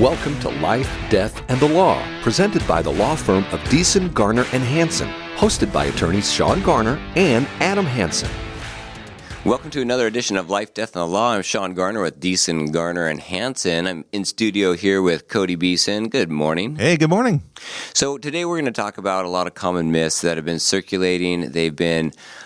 Welcome to Life, Death, and the Law, presented by the law firm of Beeson, Garner, and Hansen, hosted by attorneys Shawn Garner and Adam Hansen. Welcome to another edition of Life, Death, and the Law. I'm Shawn Garner with Beeson, Garner, and Hansen. I'm in studio here with Cody Beeson. Good morning. Hey, good morning. So today we're going to talk about a lot of common myths that have been circulating. They've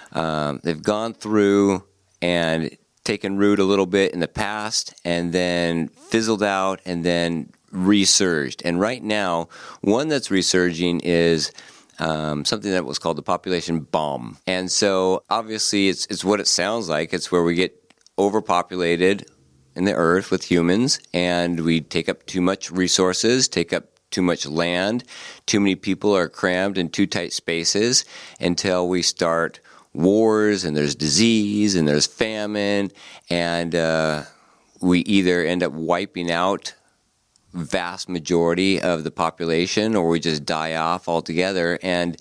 gone through and taken root a little bit in the past and then fizzled out and then resurged. And right now, one that's resurging is something that was called the population bomb. And so obviously it's what it sounds like. It's where we get overpopulated in the earth with humans and we take up too much resources, take up too much land, too many people are crammed in too tight spaces until we start wars and there's disease and there's famine and we either end up wiping out vast majority of the population or we just die off altogether and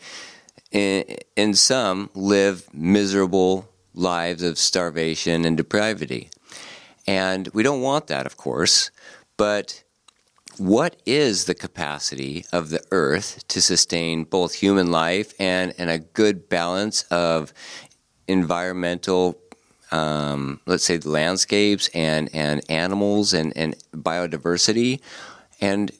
in some live miserable lives of starvation and depravity. And we don't want that, of course, but what is the capacity of the earth to sustain both human life and a good balance of environmental, let's say, landscapes and animals and biodiversity? And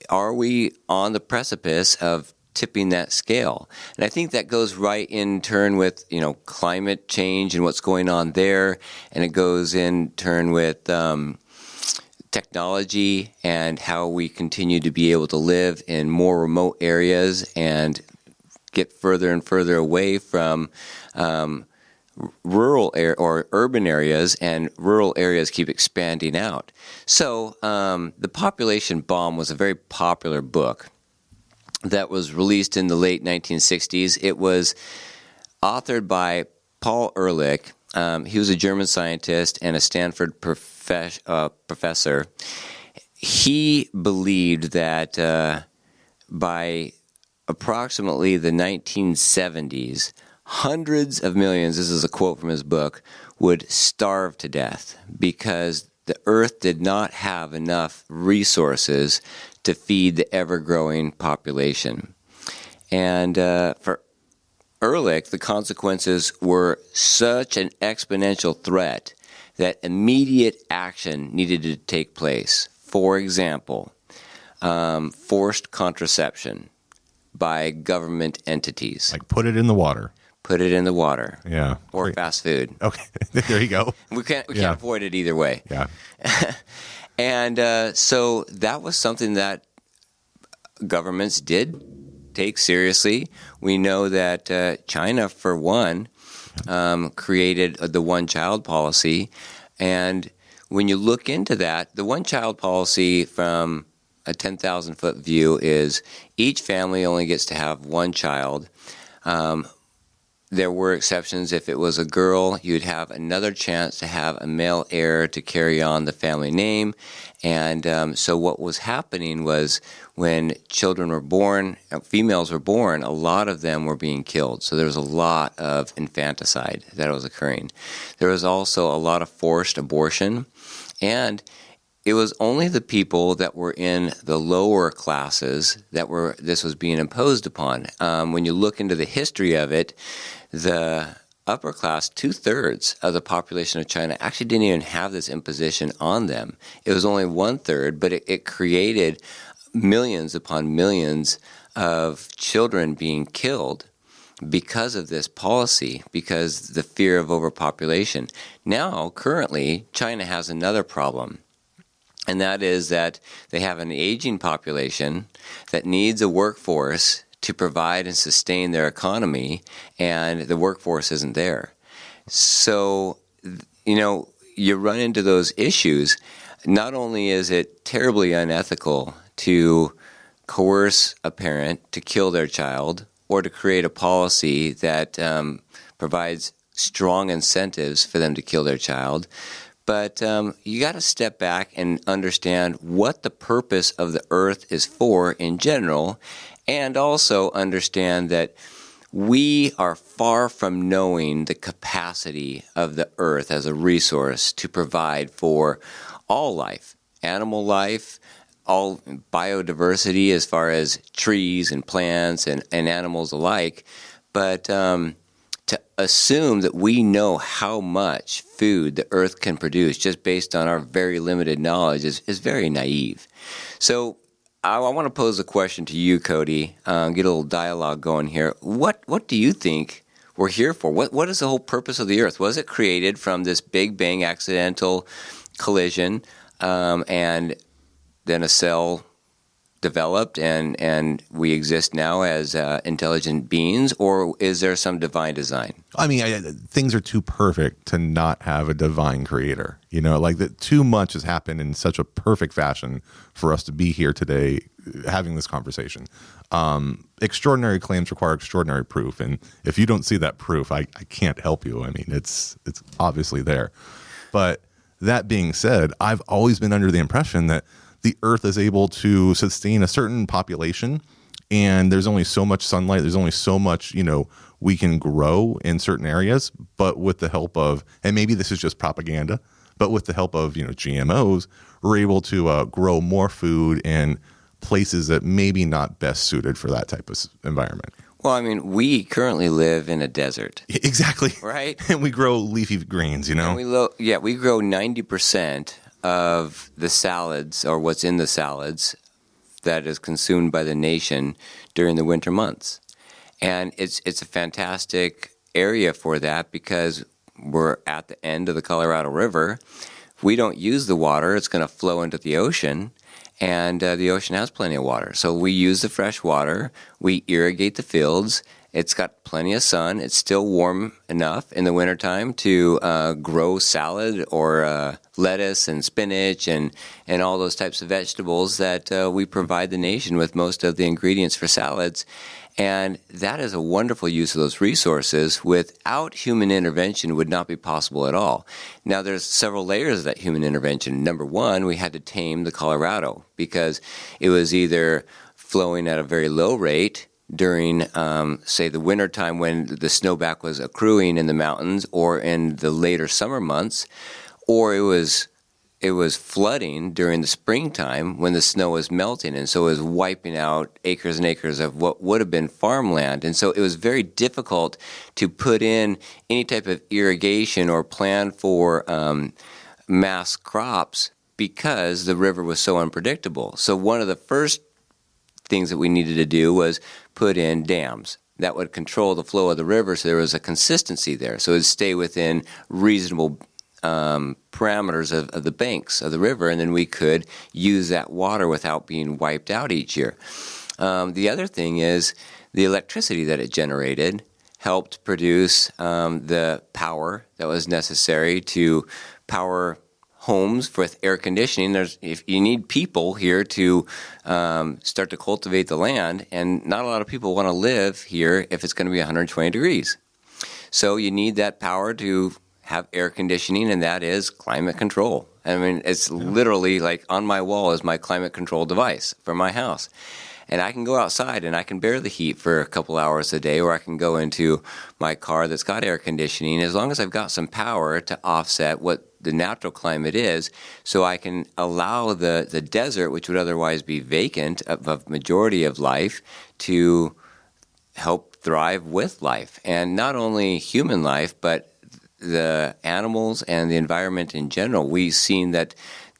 are we on the precipice of tipping that scale? And I think that goes right in turn with, climate change and what's going on there. And it goes in turn with technology and how we continue to be able to live in more remote areas and get further and further away from rural or urban areas, and rural areas keep expanding out. So The Population Bomb was a very popular book that was released in the late 1960s. It was authored by Paul Ehrlich. He was a German scientist and a Stanford professor. He believed that by approximately the 1970s, hundreds of millions, this is a quote from his book, would starve to death because the earth did not have enough resources to feed the ever-growing population. And for Ehrlich, the consequences were such an exponential threat that immediate action needed to take place. For example, forced contraception by government entities. Like put it in the water. Put it in the water. Yeah. Or Great. fast food. Okay. There you go. We can't avoid it either way. Yeah. And so that was something that governments did take seriously. We know that China, for one, created the one-child policy. And when you look into that, the one-child policy from a 10,000-foot view is each family only gets to have one child. There were exceptions. If it was a girl, you'd have another chance to have a male heir to carry on the family name. And so what was happening was when children were born, females were born, a lot of them were being killed. So there was a lot of infanticide that was occurring. There was also a lot of forced abortion. And it was only the people that were in the lower classes this was being imposed upon. When you look into the history of it, the upper class, 2/3 of the population of China actually didn't even have this imposition on them. It was only 1/3, but it created millions upon millions of children being killed because of this policy, because the fear of overpopulation. Now, currently, China has another problem. And that is that they have an aging population that needs a workforce to provide and sustain their economy, and the workforce isn't there. So, you run into those issues. Not only is it terribly unethical to coerce a parent to kill their child or to create a policy that provides strong incentives for them to kill their child, but you got to step back and understand what the purpose of the earth is for in general, and also understand that we are far from knowing the capacity of the earth as a resource to provide for all life, animal life, all biodiversity as far as trees and plants and animals alike. But to assume that we know how much food the earth can produce just based on our very limited knowledge is very naive. So I want to pose a question to you, Cody, get a little dialogue going here. What do you think we're here for? What is the whole purpose of the earth? Was it created from this Big Bang accidental collision and then a cell developed and we exist now as intelligent beings, or is there some divine design? I mean, things are too perfect to not have a divine creator. You know, like that too much has happened in such a perfect fashion for us to be here today having this conversation. Extraordinary claims require extraordinary proof. And if you don't see that proof, I can't help you. I mean, it's obviously there. But that being said, I've always been under the impression that the earth is able to sustain a certain population, and there's only so much sunlight, there's only so much, we can grow in certain areas, but with the help of, and maybe this is just propaganda, but with the help of, GMOs, we're able to grow more food in places that maybe not best suited for that type of environment. Well, I mean, we currently live in a desert. Exactly. Right? And we grow leafy greens, And we grow 90% of the salads, or what's in the salads, that is consumed by the nation during the winter months. And it's a fantastic area for that because we're at the end of the Colorado River. If we don't use the water, it's going to flow into the ocean, and the ocean has plenty of water. So we use the fresh water, we irrigate the fields. It's got plenty of sun. It's still warm enough in the wintertime to grow salad or lettuce and spinach and all those types of vegetables that we provide the nation with most of the ingredients for salads. And that is a wonderful use of those resources. Without human intervention, would not be possible at all. Now, there's several layers of that human intervention. Number one, we had to tame the Colorado because it was either flowing at a very low rate during, say, the wintertime when the snowpack was accruing in the mountains, or in the later summer months, or it was flooding during the springtime when the snow was melting, and so it was wiping out acres and acres of what would have been farmland. And so it was very difficult to put in any type of irrigation or plan for mass crops because the river was so unpredictable. So one of the first things that we needed to do was put in dams that would control the flow of the river, so there was a consistency there, so it would stay within reasonable parameters of the banks of the river, and then we could use that water without being wiped out each year. The other thing is the electricity that it generated helped produce the power that was necessary to power homes with air conditioning. If you need people here to start to cultivate the land, and not a lot of people want to live here if it's going to be 120 degrees. So you need that power to have air conditioning, and that is climate control. I mean, it's literally like on my wall is my climate control device for my house. And I can go outside and I can bear the heat for a couple hours a day, or I can go into my car that's got air conditioning, as long as I've got some power to offset what the natural climate is, so I can allow the desert, which would otherwise be vacant of a majority of life, to help thrive with life. And not only human life, but the animals and the environment in general. We've seen that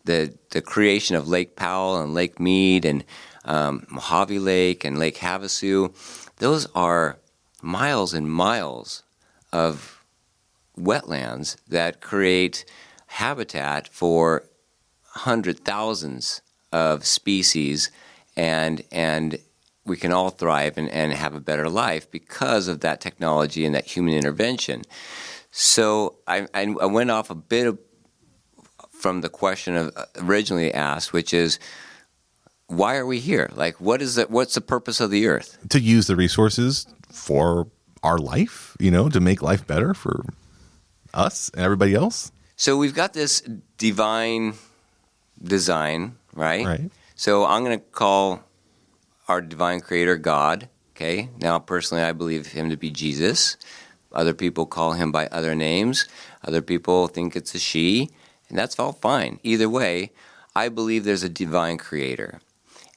the creation of Lake Powell and Lake Mead and Mojave Lake and Lake Havasu, those are miles and miles of wetlands that create habitat for thousands of species, and we can all thrive and have a better life because of that technology and that human intervention. So I went off a bit from the question originally asked, which is, why are we here? Like, what's the purpose of the earth? To use the resources for our life, to make life better for us and everybody else. So we've got this divine design, right? Right. So I'm going to call our divine creator God, okay? Now, personally, I believe him to be Jesus. Other people call him by other names. Other people think it's a she, and that's all fine. Either way, I believe there's a divine creator.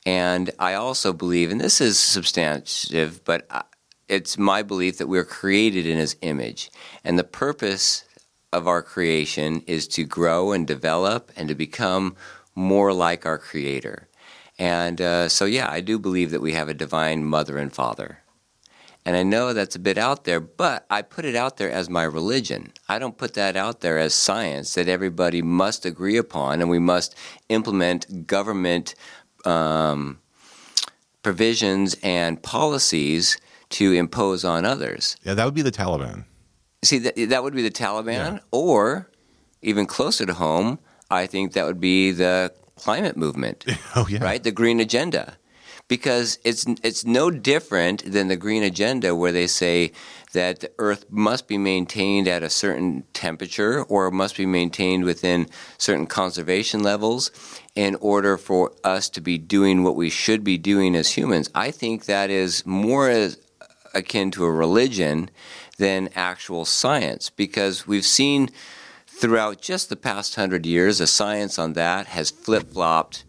And I also believe, and this is substantive, but it's my belief that we're created in his image. And the purpose of our creation is to grow and develop and to become more like our creator. And so, yeah, I do believe that we have a divine mother and father. And I know that's a bit out there, but I put it out there as my religion. I don't put that out there as science that everybody must agree upon, and we must implement government provisions and policies to impose on others. Yeah, that would be the Taliban. See, that would be the Taliban, Yeah. or even closer to home, I think that would be the climate movement. Oh, yeah. Right? The green agenda. Because it's no different than the green agenda where they say that the earth must be maintained at a certain temperature or must be maintained within certain conservation levels in order for us to be doing what we should be doing as humans. I think that is more akin to a religion than actual science, because we've seen throughout just the past 100 years, the science on that has flip-flopped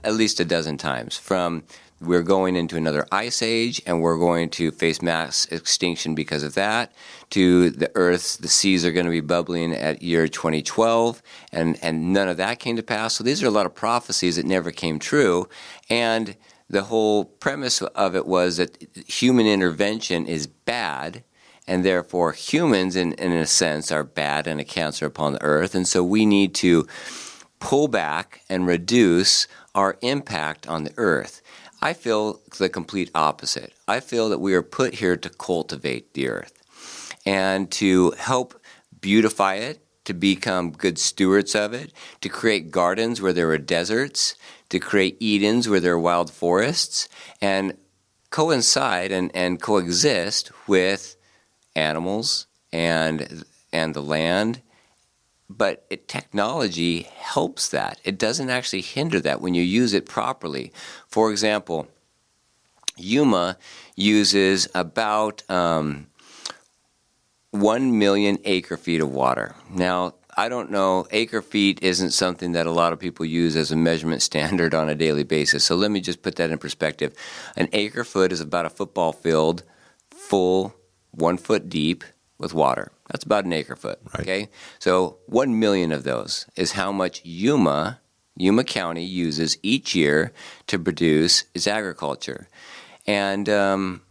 at least a dozen times. From we're going into another ice age and we're going to face mass extinction because of that, to the seas are going to be bubbling at year 2012, and none of that came to pass. So these are a lot of prophecies that never came true. And the whole premise of it was that human intervention is bad, and therefore humans, in a sense, are bad and a cancer upon the earth. And so we need to pull back and reduce our impact on the earth. I feel the complete opposite. I feel that we are put here to cultivate the earth and to help beautify it, to become good stewards of it, to create gardens where there are deserts, to create Edens where there are wild forests, and coincide and coexist with animals and the land. But technology helps that. It doesn't actually hinder that when you use it properly. For example, Yuma uses about 1 million acre-feet of water. Now, I don't know, acre-feet isn't something that a lot of people use as a measurement standard on a daily basis. So let me just put that in perspective. An acre-foot is about a football field full, 1 foot deep, with water. That's about an acre-foot, right. Okay? So 1 million of those is how much Yuma County uses each year to produce its agriculture. And on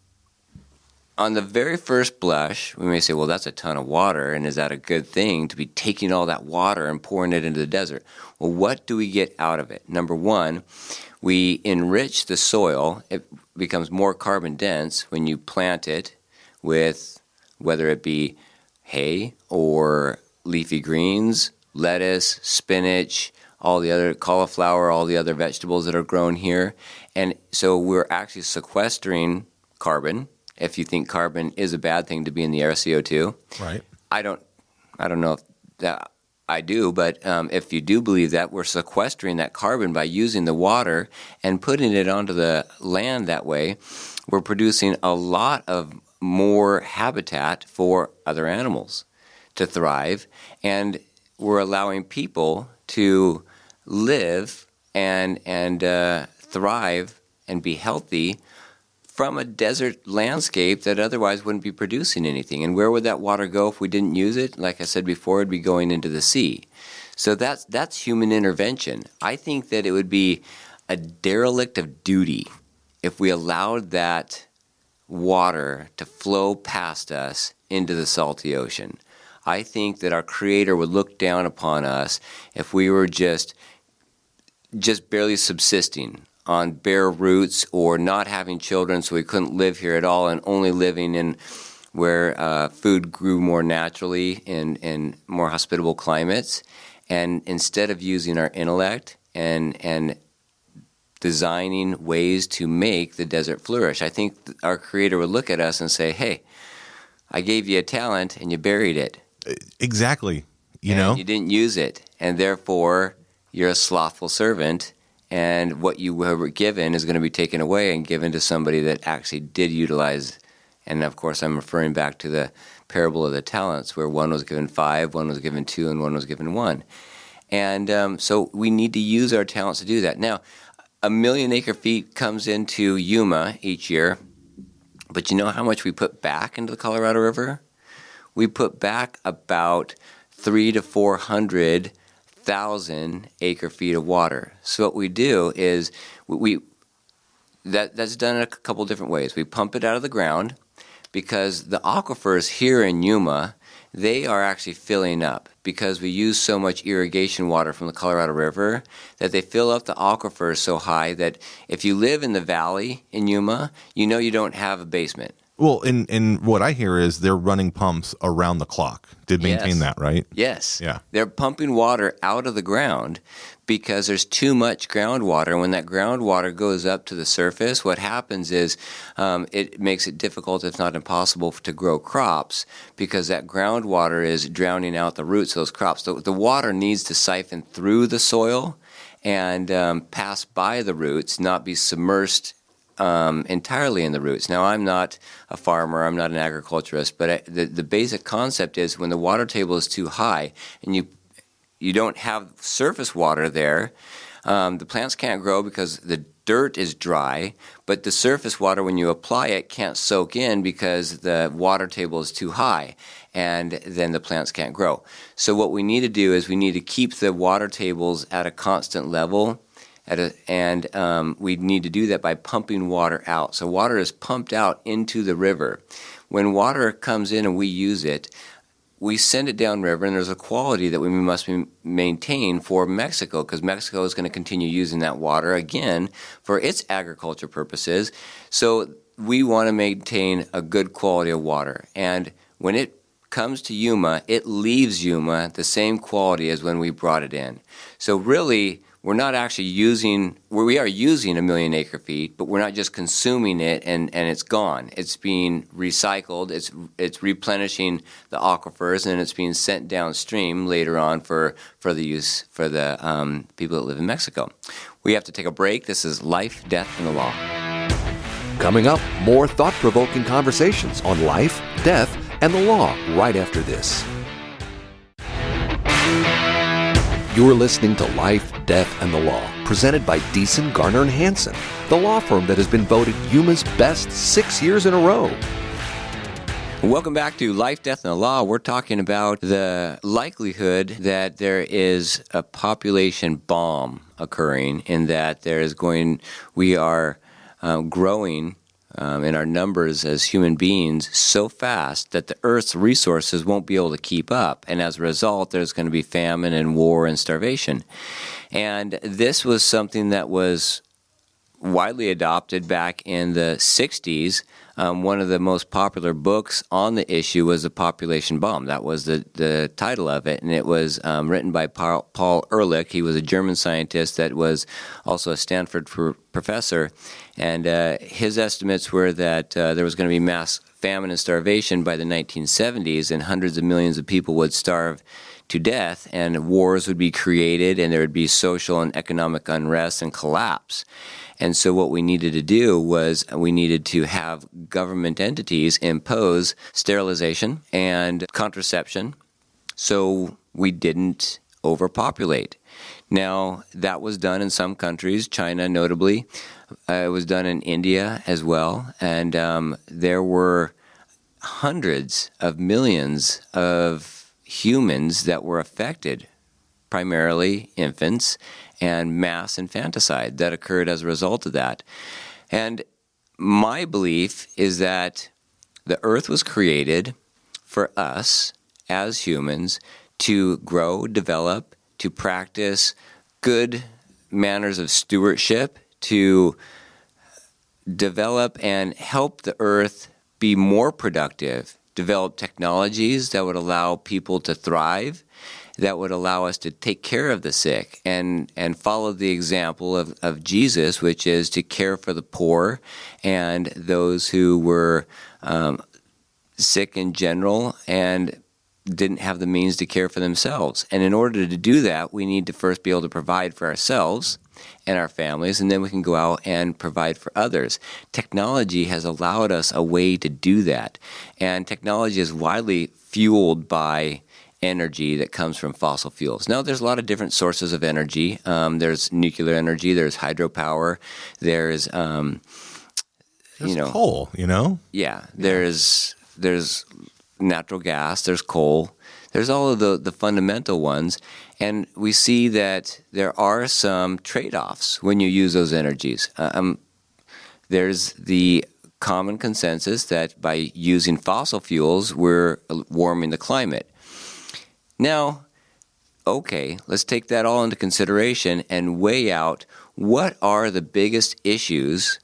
the very first blush, we may say, well, that's a ton of water, and is that a good thing to be taking all that water and pouring it into the desert? Well, what do we get out of it? Number one, we enrich the soil. It becomes more carbon dense when you plant it with whether it be hay or leafy greens, lettuce, spinach, all the other cauliflower, all the other vegetables that are grown here. And so we're actually sequestering carbon. If you think carbon is a bad thing to be in the air, CO2. Right. I don't know if that I do, but if you do believe that, we're sequestering that carbon by using the water and putting it onto the land that way. We're producing a lot of more habitat for other animals to thrive, and we're allowing people to live and thrive and be healthy from a desert landscape that otherwise wouldn't be producing anything. And where would that water go if we didn't use it? Like I said before, it'd be going into the sea. So that's human intervention. I think that it would be a derelict of duty if we allowed that water to flow past us into the salty ocean. I think that our Creator would look down upon us if we were just barely subsisting on bare roots, or not having children so we couldn't live here at all, and only living in where food grew more naturally in more hospitable climates. And instead of using our intellect and designing ways to make the desert flourish, I think our Creator would look at us and say, hey, I gave you a talent and you buried it. Exactly. You didn't use it, and therefore you're a slothful servant, and what you were given is going to be taken away and given to somebody that actually did utilize. And of course, I'm referring back to the parable of the talents, where one was given 5, one was given 2, and one was given 1. And so we need to use our talents to do that. Now, 1 million acre feet comes into Yuma each year, but you know how much we put back into the Colorado River? We put back about 300 to 400,000 acre feet of water. So what we do is that's done in a couple different ways. We pump it out of the ground because the aquifers here in Yuma, they are actually filling up because we use so much irrigation water from the Colorado River that they fill up the aquifers so high that if you live in the valley in Yuma, you know you don't have a basement. Well, and what I hear is they're running pumps around the clock to maintain that, right? Yes. Yeah. They're pumping water out of the ground because there's too much groundwater. When that groundwater goes up to the surface, what happens is it makes it difficult, if not impossible, to grow crops because that groundwater is drowning out the roots of those crops. The water needs to siphon through the soil and pass by the roots, not be submersed entirely in the roots. Now, I'm not a farmer, I'm not an agriculturist, but the basic concept is when the water table is too high and you don't have surface water there, the plants can't grow because the dirt is dry, but the surface water, when you apply it, can't soak in because the water table is too high, and then the plants can't grow. So what we need to do is we need to keep the water tables at a constant level, and we need to do that by pumping water out. So water is pumped out into the river. When water comes in and we use it, we send it downriver, and there's a quality that we must maintain for Mexico, because Mexico is going to continue using that water again for its agriculture purposes. So we want to maintain a good quality of water. And when it comes to Yuma, it leaves Yuma the same quality as when we brought it in. So really, we're not actually we are using 1 million acre feet, but we're not just consuming it and it's gone. It's being recycled, it's replenishing the aquifers, and it's being sent downstream later on for the use for the people that live in Mexico. We have to take a break. This is Life, Death, and the Law. Coming up, more thought-provoking conversations on life, death, and the law right after this. You're listening to Life, Death, and the Law, presented by Beeson, Garner, and Hansen, the law firm that has been voted Yuma's best 6 years in a row. Welcome back to Life, Death, and the Law. We're talking about the likelihood that there is a population bomb occurring, in that we are growing in our numbers as human beings so fast that the Earth's resources won't be able to keep up. And as a result, there's going to be famine and war and starvation. And this was something that was widely adopted back in the 60s. One of the most popular books on the issue was The Population Bomb. That was the title of it, and it was written by Paul Ehrlich. He was a German scientist that was also a Stanford professor, and his estimates were that there was going to be mass famine and starvation by the 1970s, and hundreds of millions of people would starve to death, and wars would be created, and there would be social and economic unrest and collapse. And so what we needed to do was we needed to have government entities impose sterilization and contraception so we didn't overpopulate. Now, that was done in some countries, China notably. It was done in India as well. And there were hundreds of millions of humans that were affected, primarily infants, and mass infanticide that occurred as a result of that. And my belief is that the earth was created for us as humans to grow, develop, to practice good manners of stewardship, to develop and help the earth be more productive, develop technologies that would allow people to thrive, that would allow us to take care of the sick and follow the example of Jesus, which is to care for the poor and those who were sick in general and didn't have the means to care for themselves. And in order to do that, we need to first be able to provide for ourselves and our families, and then we can go out and provide for others. Technology has allowed us a way to do that, and technology is widely fueled by energy that comes from fossil fuels. Now, there's a lot of different sources of energy. There's nuclear energy, there's hydropower, there's coal, there's natural gas, there's coal, there's all of the fundamental ones, and we see that there are some trade-offs when you use those energies. There's the common consensus that by using fossil fuels, we're warming the climate. Now, okay, let's take that all into consideration and weigh out what are the biggest issues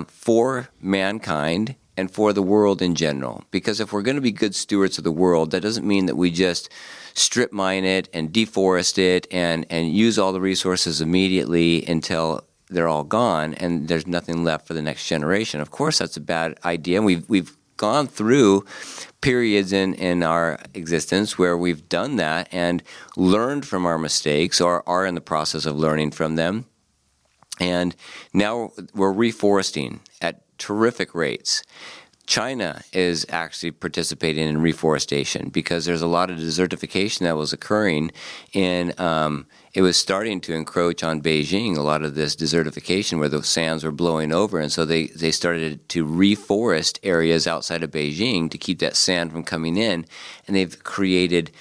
for mankind and for the world in general. Because if we're going to be good stewards of the world, that doesn't mean that we just strip mine it and deforest it and use all the resources immediately until they're all gone and there's nothing left for the next generation. Of course, that's a bad idea. And we've gone through periods in our existence where we've done that and learned from our mistakes or are in the process of learning from them. And now we're reforesting at terrific rates. China is actually participating in reforestation because there's a lot of desertification that was occurring it was starting to encroach on Beijing, a lot of this desertification where the sands were blowing over. And so they started to reforest areas outside of Beijing to keep that sand from coming in. And they've created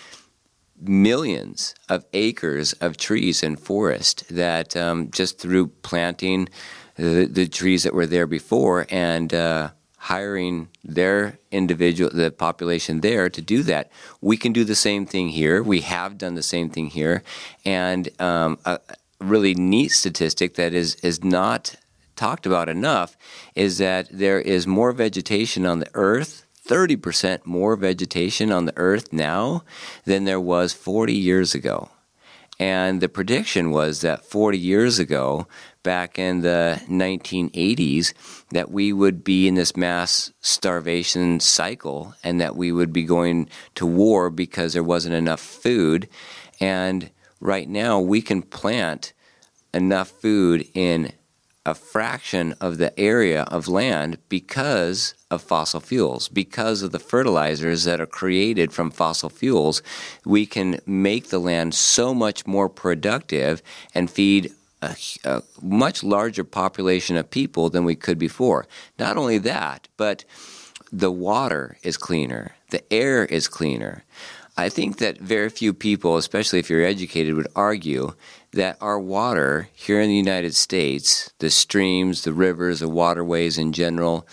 millions of acres of trees and forest that just through planting the trees that were there before and hiring the population there to do that. We can do the same thing here. We have done the same thing here. And a really neat statistic that is not talked about enough is that there is more vegetation on the earth, 30% more vegetation on the earth now than there was 40 years ago. And the prediction was that 40 years ago, back in the 1980s, that we would be in this mass starvation cycle and that we would be going to war because there wasn't enough food. And right now we can plant enough food in a fraction of the area of land because of fossil fuels, because of the fertilizers that are created from fossil fuels. We can make the land so much more productive and feed a much larger population of people than we could before. Not only that, but the water is cleaner, the air is cleaner. I think that very few people, especially if you're educated, would argue that our water here in the United States, the streams, the rivers, the waterways in general,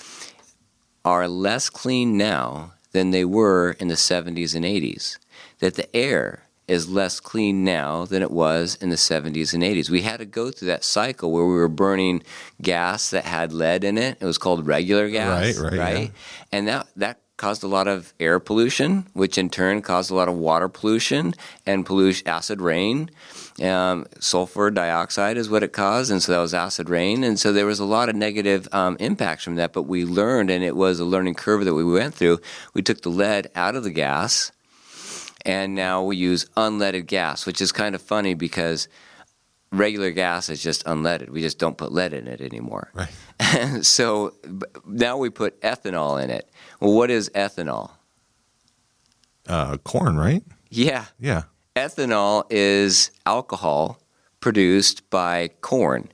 are less clean now than they were in the 70s and 80s. That the air is less clean now than it was in the 70s and 80s. We had to go through that cycle where we were burning gas that had lead in it. It was called regular gas, right? Yeah. And that caused a lot of air pollution, which in turn caused a lot of water pollution and acid rain. Sulfur dioxide is what it caused, and so that was acid rain. And so there was a lot of negative impacts from that, but we learned, and it was a learning curve that we went through. We took the lead out of the gas, and now we use unleaded gas, which is kind of funny because regular gas is just unleaded. We just don't put lead in it anymore. Right. So now we put ethanol in it. Well, what is ethanol? Corn, right? Yeah. Yeah. Ethanol is alcohol produced by corn.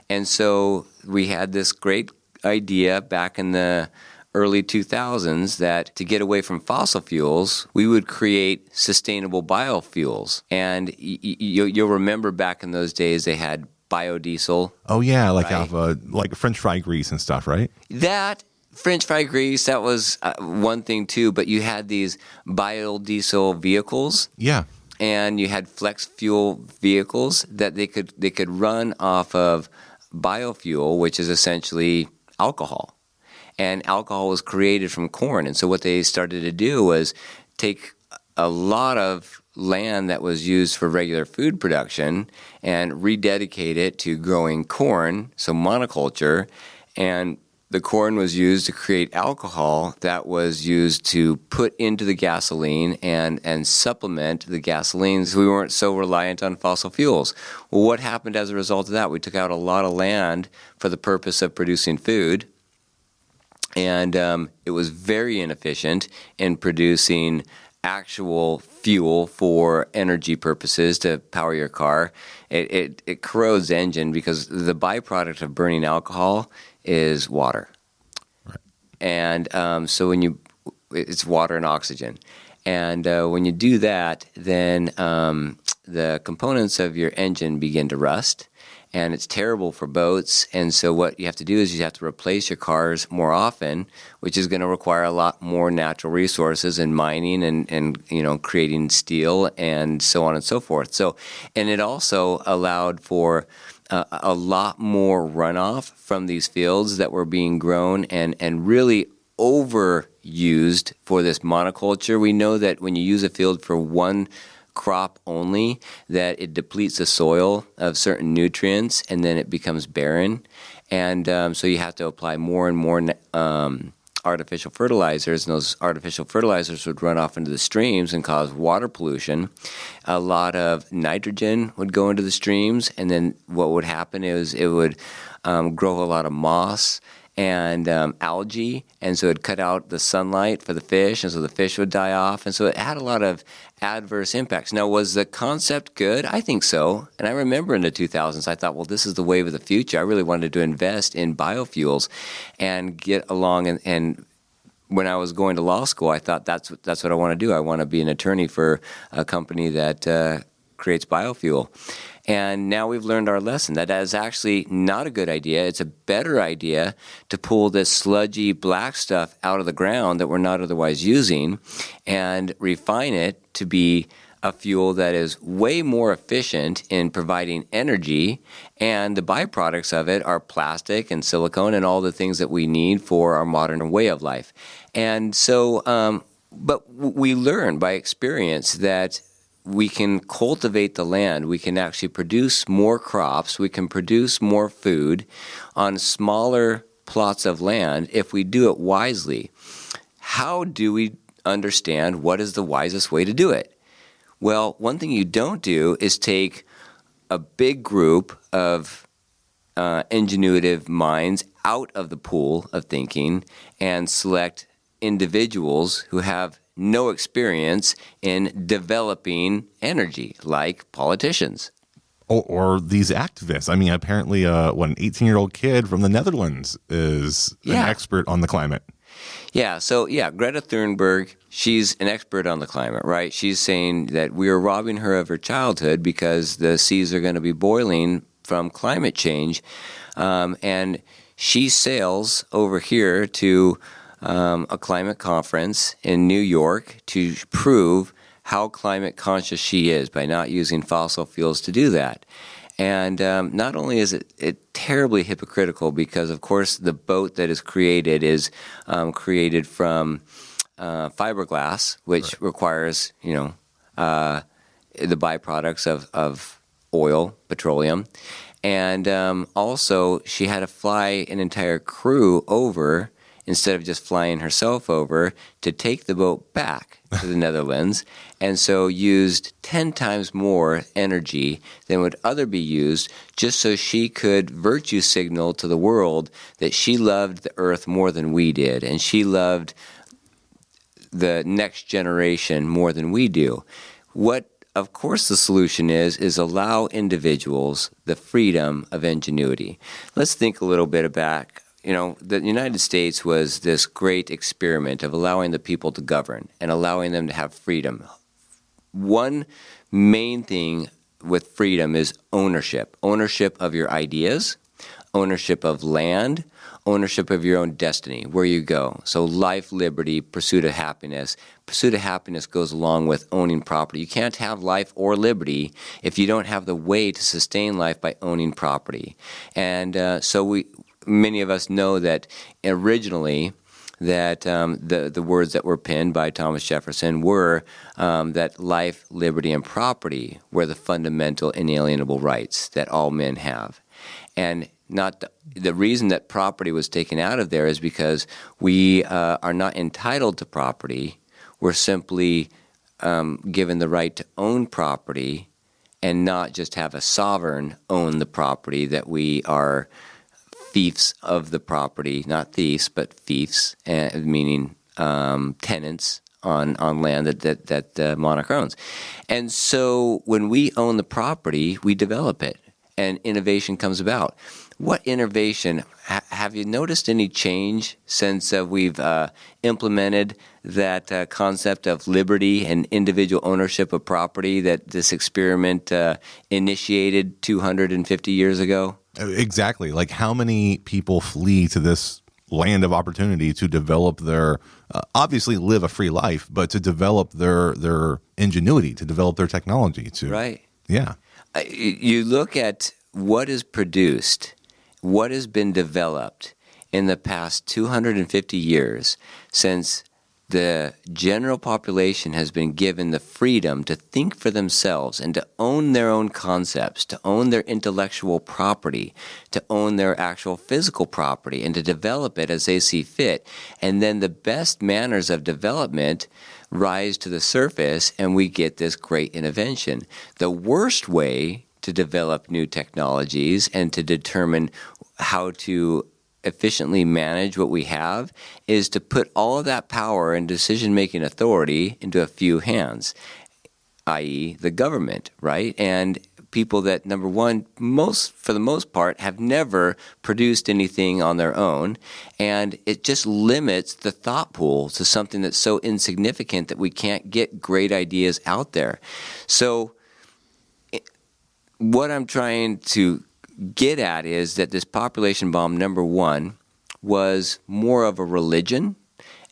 And so we had this great idea back in the early 2000s that to get away from fossil fuels, we would create sustainable biofuels. And you'll remember back in those days they had biodiesel. Oh yeah, like right? like French fry grease and stuff, right? That French fry grease, that was one thing too, but you had these biodiesel vehicles. Yeah. And you had flex fuel vehicles that they could run off of biofuel, which is essentially alcohol. And alcohol was created from corn. And so what they started to do was take a lot of land that was used for regular food production and rededicate it to growing corn, so monoculture, and the corn was used to create alcohol that was used to put into the gasoline and supplement the gasoline so we weren't so reliant on fossil fuels. Well, what happened as a result of that? We took out a lot of land for the purpose of producing food, and it was very inefficient in producing actual fuel for energy purposes to power your car, it corrodes the engine because the byproduct of burning alcohol is water. Right. And so it's water and oxygen. And when you do that, then the components of your engine begin to rust, and it's terrible for boats. And so what you have to do is you have to replace your cars more often, which is going to require a lot more natural resources and mining and creating steel and so on and so forth. So, and it also allowed for a lot more runoff from these fields that were being grown and really overused for this monoculture. We know that when you use a field for one crop only, that it depletes the soil of certain nutrients and then it becomes barren. And so you have to apply more and more artificial fertilizers, and those artificial fertilizers would run off into the streams and cause water pollution. A lot of nitrogen would go into the streams, and then what would happen is it would grow a lot of moss and algae, and so it'd cut out the sunlight for the fish, and so the fish would die off, and so it had a lot of adverse impacts. Now, was the concept good? I think so, and I remember in the 2000s, I thought, well, this is the wave of the future. I really wanted to invest in biofuels and get along, and when I was going to law school, I thought that's what I want to do. I want to be an attorney for a company that creates biofuel. And now we've learned our lesson. That is actually not a good idea. It's a better idea to pull this sludgy black stuff out of the ground that we're not otherwise using and refine it to be a fuel that is way more efficient in providing energy, and the byproducts of it are plastic and silicone and all the things that we need for our modern way of life. And so, but we learn by experience that we can cultivate the land, we can actually produce more crops, we can produce more food on smaller plots of land if we do it wisely. How do we understand what is the wisest way to do it? Well, one thing you don't do is take a big group of ingenuitive minds out of the pool of thinking and select individuals who have no experience in developing energy, like politicians. Or these activists. I mean, apparently, an 18-year-old kid from the Netherlands is an expert on the climate. Yeah, so Greta Thunberg, she's an expert on the climate, right? She's saying that we are robbing her of her childhood because the seas are going to be boiling from climate change. And she sails over here to a climate conference in New York to prove how climate conscious she is by not using fossil fuels to do that. And not only is it terribly hypocritical because, of course, the boat that is created is created from fiberglass, which requires, the byproducts of oil, petroleum. And also, she had to fly an entire crew over instead of just flying herself over to take the boat back to the Netherlands, and so used 10 times more energy than would other be used just so she could virtue signal to the world that she loved the earth more than we did, and she loved the next generation more than we do. What, of course, the solution is allow individuals the freedom of ingenuity. Let's think a little bit back. The United States was this great experiment of allowing the people to govern and allowing them to have freedom. One main thing with freedom is ownership. Ownership of your ideas, ownership of land, ownership of your own destiny, where you go. So life, liberty, pursuit of happiness. Pursuit of happiness goes along with owning property. You can't have life or liberty if you don't have the way to sustain life by owning property. And so many of us know that originally that the words that were penned by Thomas Jefferson were that life, liberty, and property were the fundamental inalienable rights that all men have. And not the reason that property was taken out of there is because we are not entitled to property. We're simply given the right to own property and not just have a sovereign own the property, that we are fiefs of the property, not thieves, but fiefs, meaning tenants on land that Monarch owns. And so when we own the property, we develop it, and innovation comes about. What innovation? Have you noticed any change since we've implemented that concept of liberty and individual ownership of property that this experiment initiated 250 years ago? Exactly. Like, how many people flee to this land of opportunity to develop their, obviously live a free life, but to develop their ingenuity, to develop their technology. Right. Yeah. You look at what is produced, what has been developed in the past 250 years since the general population has been given the freedom to think for themselves and to own their own concepts, to own their intellectual property, to own their actual physical property, and to develop it as they see fit. And then the best manners of development rise to the surface, and we get this great invention. The worst way to develop new technologies and to determine how to efficiently manage what we have is to put all of that power and decision-making authority into a few hands, i.e. the government, right? And people that, number one, for the most part, have never produced anything on their own, and it just limits the thought pool to something that's so insignificant that we can't get great ideas out there. So what I'm trying to get at is that this population bomb, number one, was more of a religion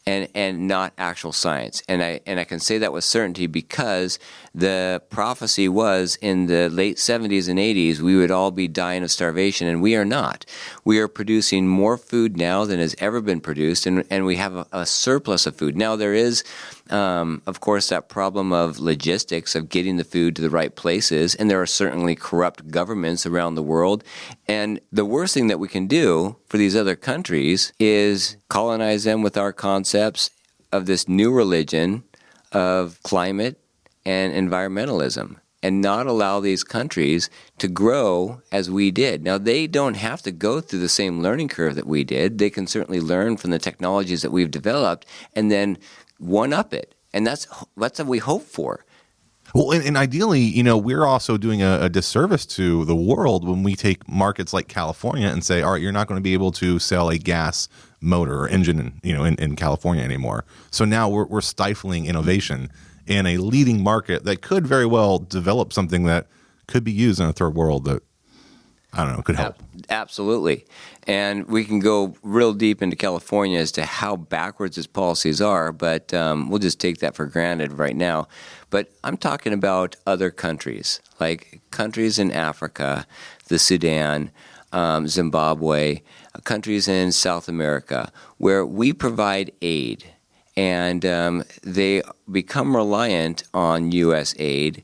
and not actual science. And I can say that with certainty because the prophecy was in the late 70s and 80s we would all be dying of starvation, and we are not. We are producing more food now than has ever been produced, and we have a surplus of food. Now there is, of course, that problem of logistics, of getting the food to the right places, and there are certainly corrupt governments around the world. And the worst thing that we can do for these other countries is colonize them with our concepts of this new religion of climate and environmentalism, and not allow these countries to grow as we did. Now, they don't have to go through the same learning curve that we did. They can certainly learn from the technologies that we've developed and then one-up it. And that's what we hope for. Well, and ideally, we're also doing a disservice to the world when we take markets like California and say, all right, you're not going to be able to sell a gas motor or engine, in California anymore. So now we're stifling innovation in a leading market that could very well develop something that could be used in a third world that, I don't know, could help. Absolutely. And we can go real deep into California as to how backwards its policies are, but we'll just take that for granted right now. But I'm talking about other countries, like countries in Africa, the Sudan, Zimbabwe, countries in South America, where we provide aid, and they become reliant on U.S. aid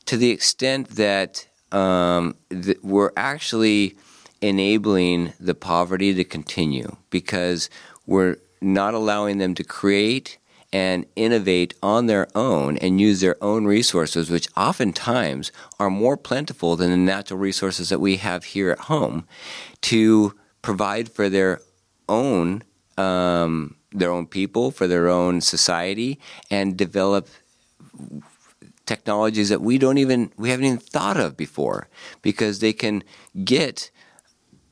to the extent that we're actually enabling the poverty to continue because we're not allowing them to create and innovate on their own and use their own resources, which oftentimes are more plentiful than the natural resources that we have here at home, to provide for their own people, for their own society, and develop technologies that we haven't even thought of before, because they can get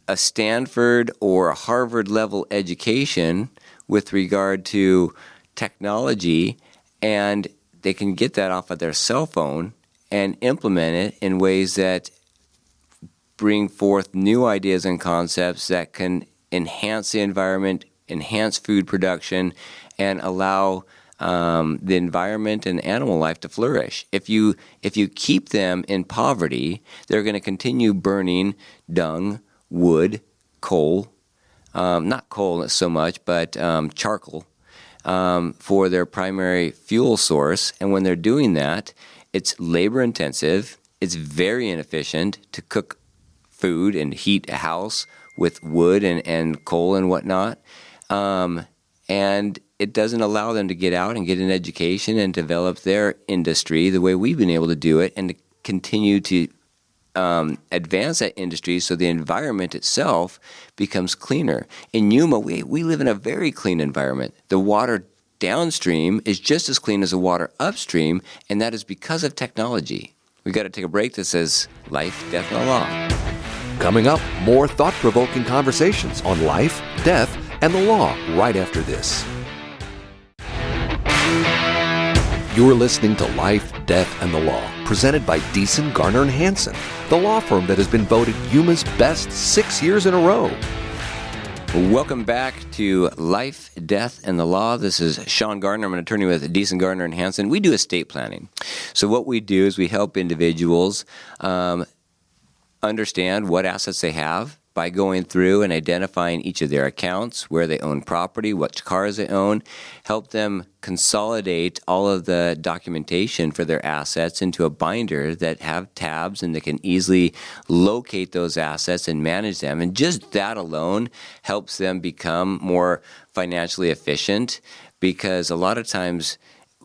a Stanford or a Harvard level education with regard to technology, and they can get that off of their cell phone and implement it in ways that bring forth new ideas and concepts that can enhance the environment, enhance food production, and allow the environment and animal life to flourish. If you keep them in poverty, they're going to continue burning dung, wood, coal, not coal so much, but charcoal, for their primary fuel source. And when they're doing that, it's labor intensive, it's very inefficient to cook food and heat a house with wood and coal and whatnot. And it doesn't allow them to get out and get an education and develop their industry the way we've been able to do it, and to continue to advance that industry so the environment itself becomes cleaner. In Yuma, we live in a very clean environment. The water downstream is just as clean as the water upstream, and that is because of technology. We got to take a break that says life, death, and the law. Coming up, more thought-provoking conversations on life, death, and the law right after this. You're listening to Life, Death, and the Law, presented by Beeson, Garner, and Hansen, the law firm that has been voted Yuma's best 6 years in a row. Welcome back to Life, Death, and the Law. This is Shawn Garner. I'm an attorney with Beeson, Garner, and Hansen. We do estate planning. So what we do is we help individuals understand what assets they have by going through and identifying each of their accounts, where they own property, what cars they own, help them consolidate all of the documentation for their assets into a binder that have tabs and they can easily locate those assets and manage them. And just that alone helps them become more financially efficient, because a lot of times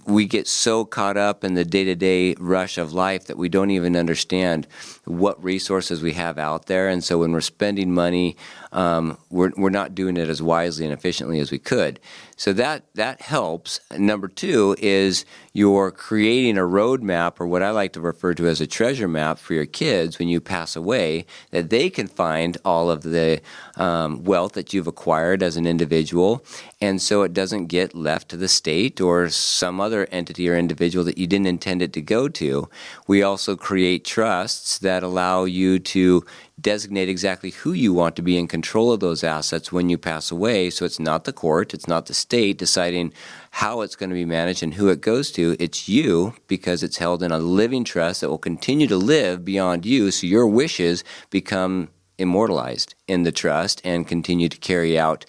we get so caught up in the day-to-day rush of life that we don't even understand what resources we have out there. And so when we're spending money, we're not doing it as wisely and efficiently as we could. So that helps. Number two is you're creating a roadmap, or what I like to refer to as a treasure map, for your kids when you pass away, that they can find all of the wealth that you've acquired as an individual, and so it doesn't get left to the state or some other entity or individual that you didn't intend it to go to. We also create trusts that allow you to designate exactly who you want to be in control of those assets when you pass away. So it's not the court, it's not the state deciding how it's going to be managed and who it goes to. It's you, because it's held in a living trust that will continue to live beyond you, so your wishes become immortalized in the trust and continue to carry out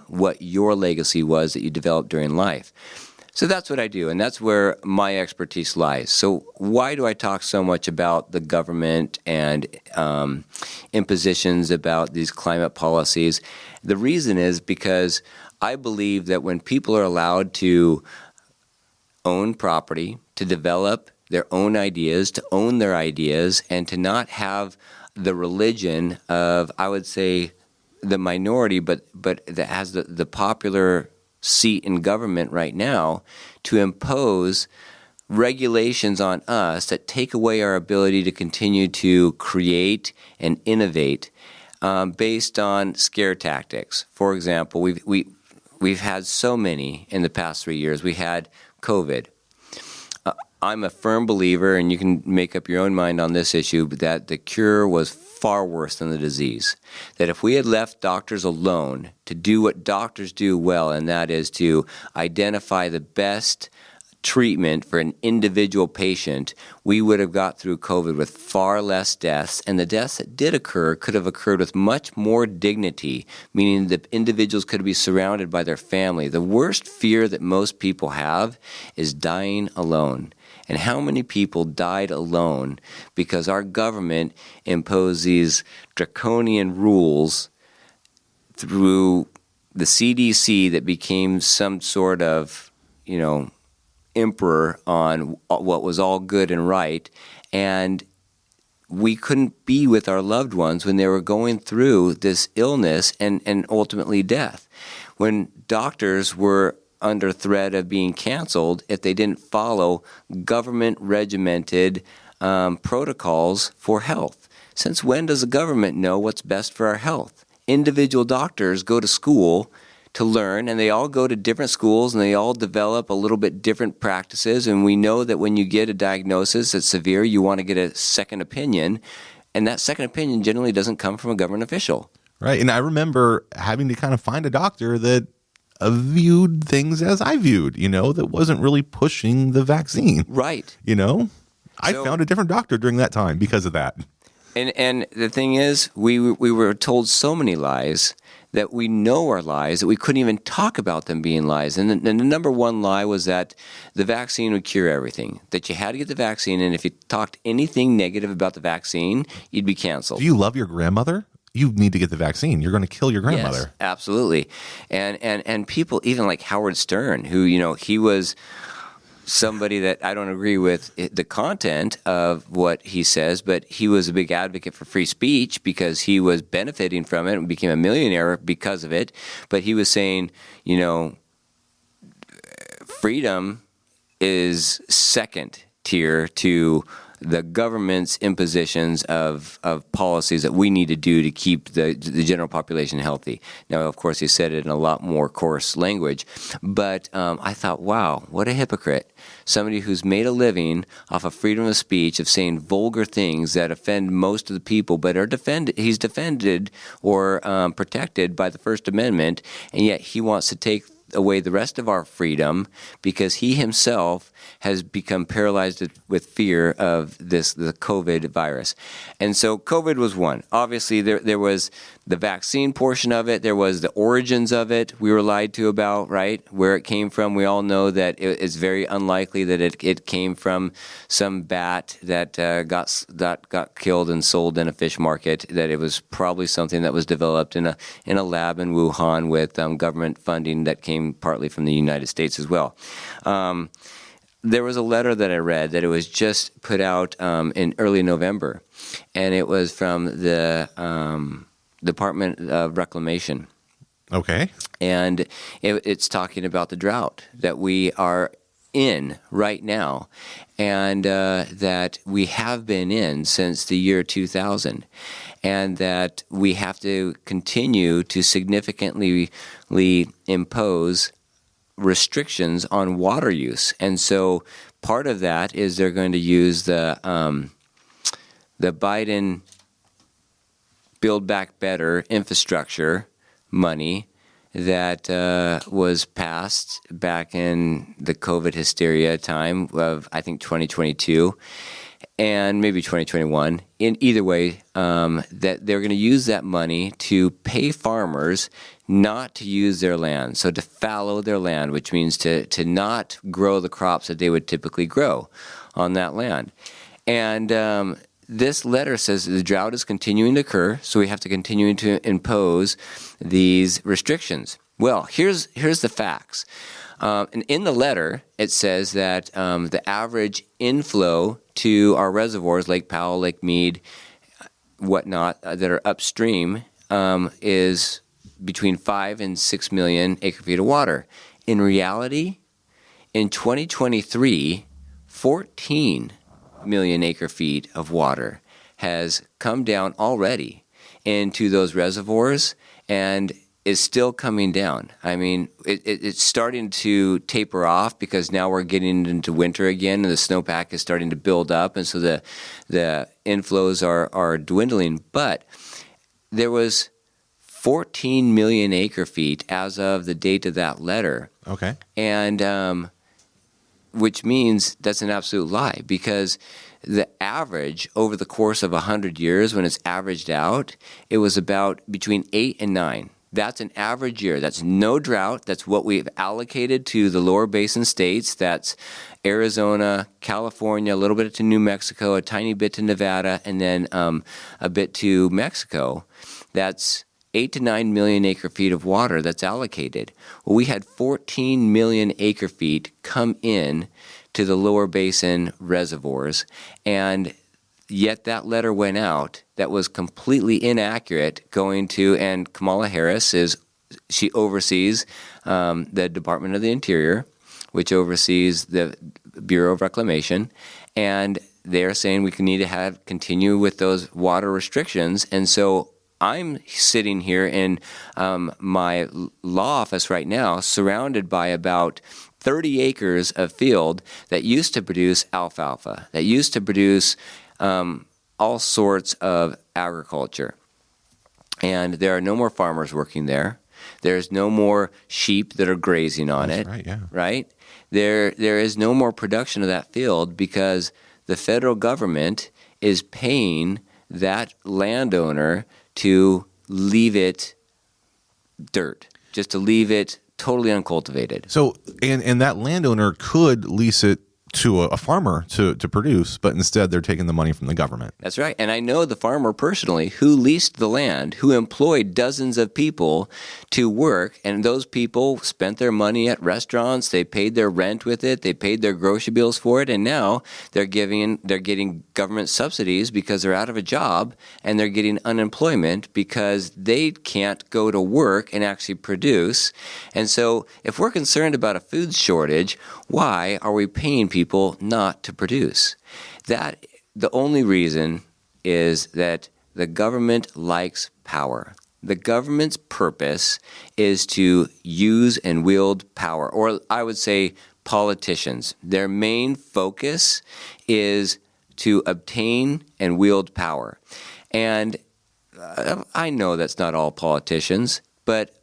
what your legacy was that you developed during life. So that's what I do, and that's where my expertise lies. So why do I talk so much about the government and impositions about these climate policies? The reason is because I believe that when people are allowed to own property, to develop their own ideas, to own their ideas, and to not have the religion of, I would say, the minority, but that has the popular seat in government right now, to impose regulations on us that take away our ability to continue to create and innovate based on scare tactics. For example, we've had so many in the past 3 years. We had COVID. I'm a firm believer, and you can make up your own mind on this issue, but that the cure was far worse than the disease. That if we had left doctors alone to do what doctors do well, and that is to identify the best treatment for an individual patient, we would have got through COVID with far less deaths, and the deaths that did occur could have occurred with much more dignity, meaning that individuals could be surrounded by their family. The worst fear that most people have is dying alone. And how many people died alone because our government imposed these draconian rules through the CDC that became some sort of, emperor on what was all good and right, and we couldn't be with our loved ones when they were going through this illness and ultimately death. When doctors were under threat of being canceled if they didn't follow government-regimented protocols for health. Since when does the government know what's best for our health? Individual doctors go to school to learn, and they all go to different schools, and they all develop a little bit different practices, and we know that when you get a diagnosis that's severe, you want to get a second opinion, and that second opinion generally doesn't come from a government official. Right, and I remember having to kind of find a doctor that viewed things as I viewed, that wasn't really pushing the vaccine. Right. I found a different doctor during that time because of that. And the thing is, we were told so many lies that we know are lies, that we couldn't even talk about them being lies. And the number one lie was that the vaccine would cure everything, that you had to get the vaccine, and if you talked anything negative about the vaccine, you'd be canceled. Do you love your grandmother? You need to get the vaccine. You're going to kill your grandmother. Yes, absolutely. And people, even like Howard Stern, who, he was somebody that I don't agree with the content of what he says, but he was a big advocate for free speech because he was benefiting from it and became a millionaire because of it. But he was saying, freedom is second tier to the government's impositions of policies that we need to do to keep the general population healthy. Now, of course, he said it in a lot more coarse language, but I thought, wow, what a hypocrite. Somebody who's made a living off of freedom of speech, of saying vulgar things that offend most of the people, but he's defended or protected by the First Amendment, and yet he wants to take away the rest of our freedom because he himself has become paralyzed with fear of the COVID virus. And so COVID was one. Obviously, there was the vaccine portion of it. There was the origins of it we were lied to about, right? Where it came from. We all know that it's very unlikely that it came from some bat that got killed and sold in a fish market, that it was probably something that was developed in a lab in Wuhan with government funding that came partly from the United States as well. There was a letter that I read that it was just put out in early November, and it was from the Department of Reclamation. Okay. And it's talking about the drought that we are in right now, and that we have been in since the year 2000, and that we have to continue to significantly impose restrictions on water use. And so part of that is they're going to use the Biden Build Back Better infrastructure money that was passed back in the COVID hysteria time of, I think, 2022 and maybe 2021. In either way, that they're going to use that money to pay farmers not to use their land, so to fallow their land, which means to not grow the crops that they would typically grow on that land. And this letter says the drought is continuing to occur, so we have to continue to impose these restrictions. Well, here's the facts. And in the letter, it says that the average inflow to our reservoirs, Lake Powell, Lake Mead, whatnot, that are upstream, is between 5 and 6 million acre feet of water. In reality, in 2023, 14 million acre feet of water has come down already into those reservoirs and is still coming down. I mean, it's starting to taper off because now we're getting into winter again and the snowpack is starting to build up, and so the inflows are dwindling. But there was 14 million acre feet as of the date of that letter. Okay. And which means that's an absolute lie, because the average over the course of 100 years, when it's averaged out, it was about between 8 and 9. That's an average year. That's no drought. That's what we've allocated to the lower basin states. That's Arizona, California, a little bit to New Mexico, a tiny bit to Nevada, and then a bit to Mexico. That's 8 to 9 million acre feet of water that's allocated. Well, we had 14 million acre feet come in to the lower basin reservoirs, and yet that letter went out that was completely inaccurate, going to, and Kamala Harris she oversees the Department of the Interior, which oversees the Bureau of Reclamation, and they're saying we need to continue with those water restrictions. And so I'm sitting here in my law office right now, surrounded by about 30 acres of field that used to produce alfalfa, that used to produce all sorts of agriculture. And there are no more farmers working there. There's no more sheep that are grazing on it. Right, yeah. Right? There is no more production of that field because the federal government is paying that landowner to leave it dirt, just to leave it totally uncultivated. So, and that landowner could lease it to a farmer to produce, but instead they're taking the money from the government. That's right. And I know the farmer personally who leased the land, who employed dozens of people to work, and those people spent their money at restaurants, they paid their rent with it, they paid their grocery bills for it, and now they're getting government subsidies because they're out of a job, and they're getting unemployment because they can't go to work and actually produce. And so if we're concerned about a food shortage, why are we paying people not to produce? That the only reason is that the government likes power. The government's purpose is to use and wield power, or I would say politicians. Their main focus is to obtain and wield power. And I know that's not all politicians, but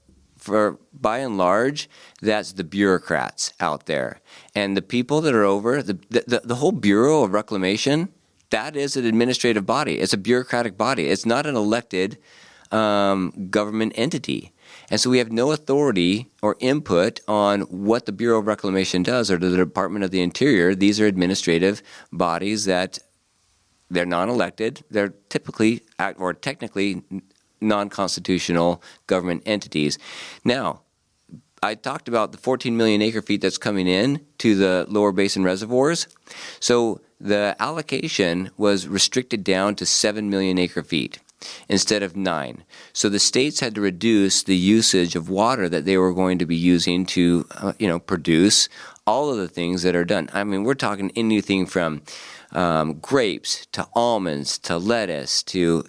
by and large, that's the bureaucrats out there. And the people that are over, the whole Bureau of Reclamation, that is an administrative body. It's a bureaucratic body. It's not an elected government entity. And so we have no authority or input on what the Bureau of Reclamation does or the Department of the Interior. These are administrative bodies that they're non-elected. They're typically or technically non-constitutional government entities. Now, I talked about the 14 million acre feet that's coming in to the lower basin reservoirs. So the allocation was restricted down to 7 million acre feet instead of 9. So the states had to reduce the usage of water that they were going to be using to produce all of the things that are done. I mean, we're talking anything from grapes to almonds to lettuce to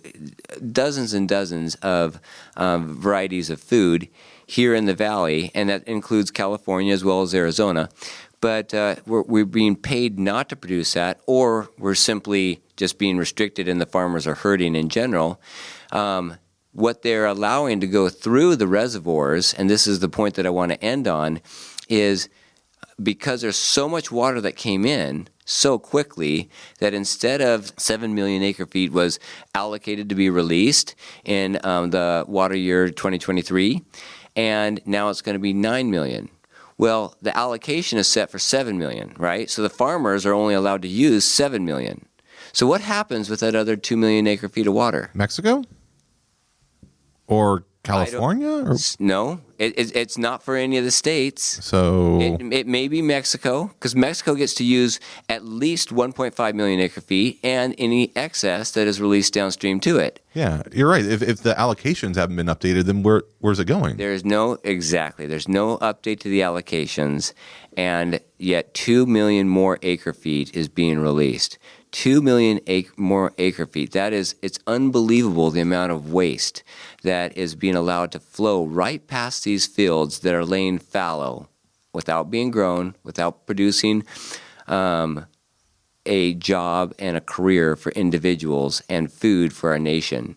dozens and dozens of varieties of food here in the valley, and that includes California as well as Arizona. But we're being paid not to produce that, or we're simply just being restricted and the farmers are hurting in general. What they're allowing to go through the reservoirs, and this is the point that I want to end on, is because there's so much water that came in so quickly that instead of 7 million acre feet was allocated to be released in the water year 2023, and now it's going to be 9 million. Well, the allocation is set for 7 million, right? So the farmers are only allowed to use 7 million. So what happens with that other 2 million acre feet of water? Mexico? Or California? Or? No, it's not for any of the states. So it may be Mexico, because Mexico gets to use at least 1.5 million acre feet and any excess that is released downstream to it. Yeah, you're right. If the allocations haven't been updated, then where's it going? There's no update to the allocations, and yet 2 million more acre feet is being released. 2 million more acre feet. It's unbelievable the amount of waste that is being allowed to flow right past these fields that are laying fallow without being grown, without producing a job and a career for individuals and food for our nation.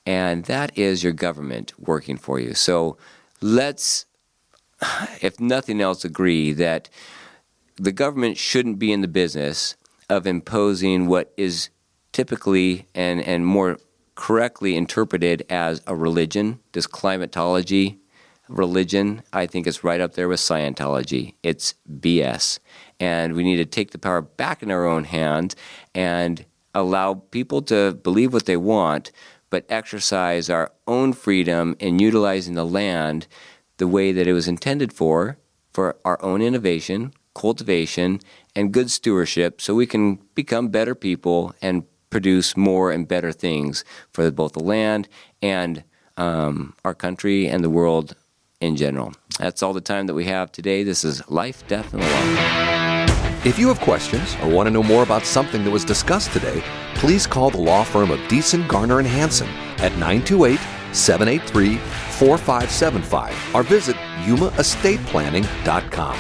And that is your government working for you. So let's, if nothing else, agree that the government shouldn't be in the business of imposing what is typically and more correctly interpreted as a religion. This climatology religion, I think it's right up there with Scientology. It's BS. And we need to take the power back in our own hands and allow people to believe what they want, but exercise our own freedom in utilizing the land the way that it was intended for our own innovation, cultivation, and good stewardship, so we can become better people and produce more and better things for both the land and our country and the world in general. That's all the time that we have today. This is Life, Death, and the Law. If you have questions or want to know more about something that was discussed today, please call the law firm of Beeson, Garner, and Hansen at 928-783-4575 or visit yumaestateplanning.com.